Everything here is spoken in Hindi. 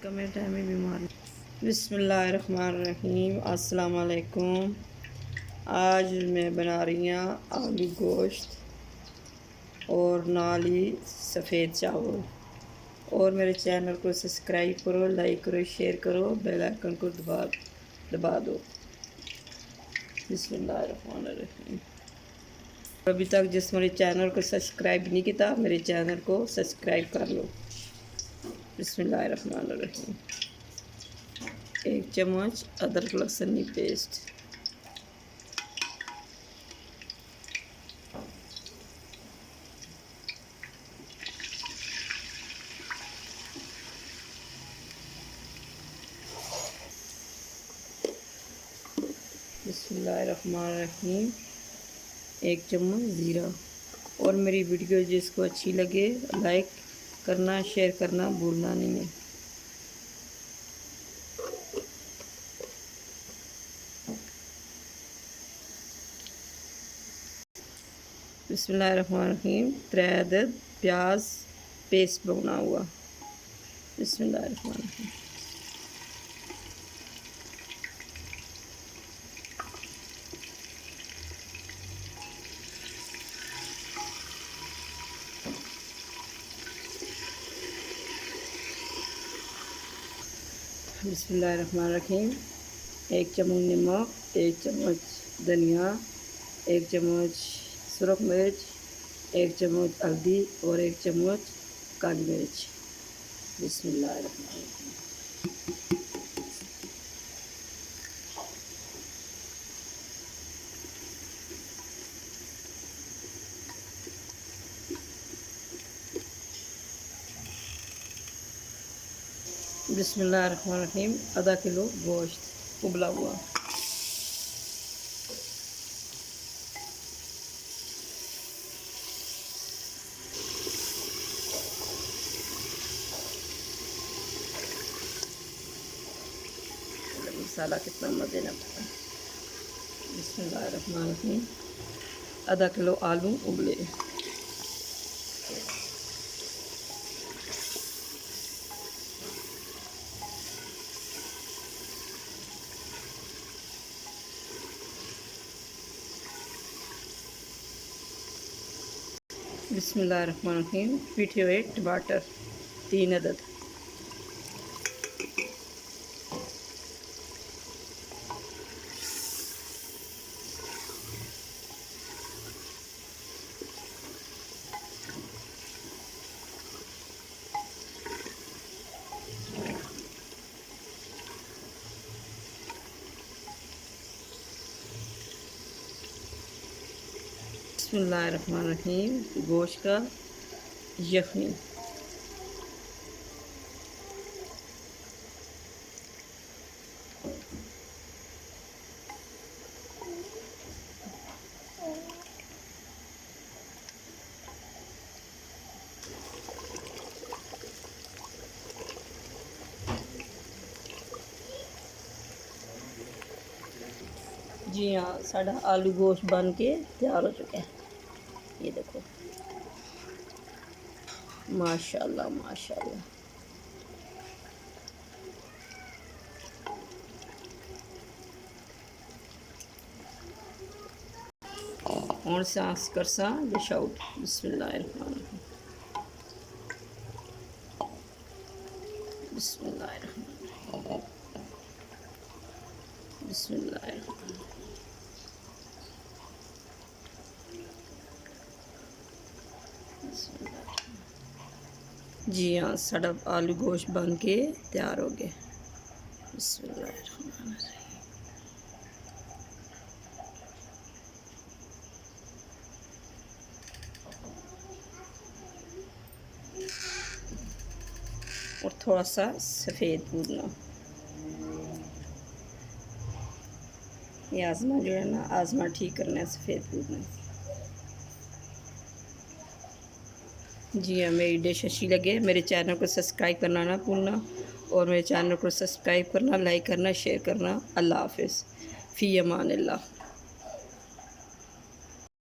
कमेंट है मैं बीमार। बिस्मिल्लाहिर्रहमानिर्रहीम, अस्सलाम वालेकुम। आज मैं बना रही हूँ आलू गोश्त और नाल ही सफ़ेद चावल। और मेरे चैनल को सब्सक्राइब करो, लाइक करो, शेयर करो, बेल आइकन को दबा दो। बिस्मिल्लाहिर्रहमानिर्रहीम। अभी तक जिस मेरे चैनल को सब्सक्राइब नहीं किया, मेरे चैनल को सब्सक्राइब कर लो। बिस्मिल्लाहिर्रहमानिर्रहीम। 1 चम्मच अदरक लहसुन की पेस्ट, बिस्मिल्लाहिर्रहमानिर्रहीम। 1 चम्मच ज़ीरा। और मेरी वीडियो जिसको अच्छी लगे लाइक करना, शेयर करना भूलना नहीं है। बिस्मिल्लाहिर्रहमानिर्रहीम। 3 अदद प्याज पेस्ट बना हुआ। बिस्मिल्लाहिर्रहमानिर्रहीम। बिस्मिल्लाहिर्रहमानिर्रहीम। 1 चम्मच नमक, 1 चम्मच धनिया, 1 चम्मच सुरख मिर्च, 1 चम्मच हल्दी और 1 चम्मच काली मिर्च। बिस्मिल्लाहिर्रहमानिर्रहीम। बिस्मिल्लाहिर्रहमानिर्रहीम। आधा किलो गोश्त उबला हुआ। मसाला कितना मज़े न पड़ा। बिस्मिल्लाहिर्रहमानिर्रहीम। आधा किलो आलू उबले। बिस्मिल्लाहिर्रहमानिर्रहीम। पीठे हुए टमाटर 3 अदद। बिस्मिल्लाहिर्रहमानिर्रहीम। गोश्त का यखनी। जी हाँ, साढ़ा आलू गोश्त बन के तैयार हो चुका है। ये देखो, माशाल्लाह माशाल्लाह। और सांस कर सा विशाउट। बिस्मिल्लाहिर्रहमानिर्रहीम। बिस्मिल्लाहिर्रहमानिर्रहीम। बिस्मिल्लाहिर्रहमानिर्रहीम। जी हाँ, साढ़ा आलू गोश्त बन के तैयार हो गए। बिस्मिल्लाहिर्रहमानिर्रहीम। और थोड़ा सा सफ़ेद भूनना। ये आज़मा जो है ना, आज़मा ठीक करना है, सफ़ेद भूनना। जी हाँ, मेरी डिश अच्छी लगे मेरे चैनल को सब्सक्राइब करना ना भूलना। और मेरे चैनल को सब्सक्राइब करना, लाइक करना, शेयर करना। अल्लाह हाफ़िज़। फ़ी अमानिल्लाह।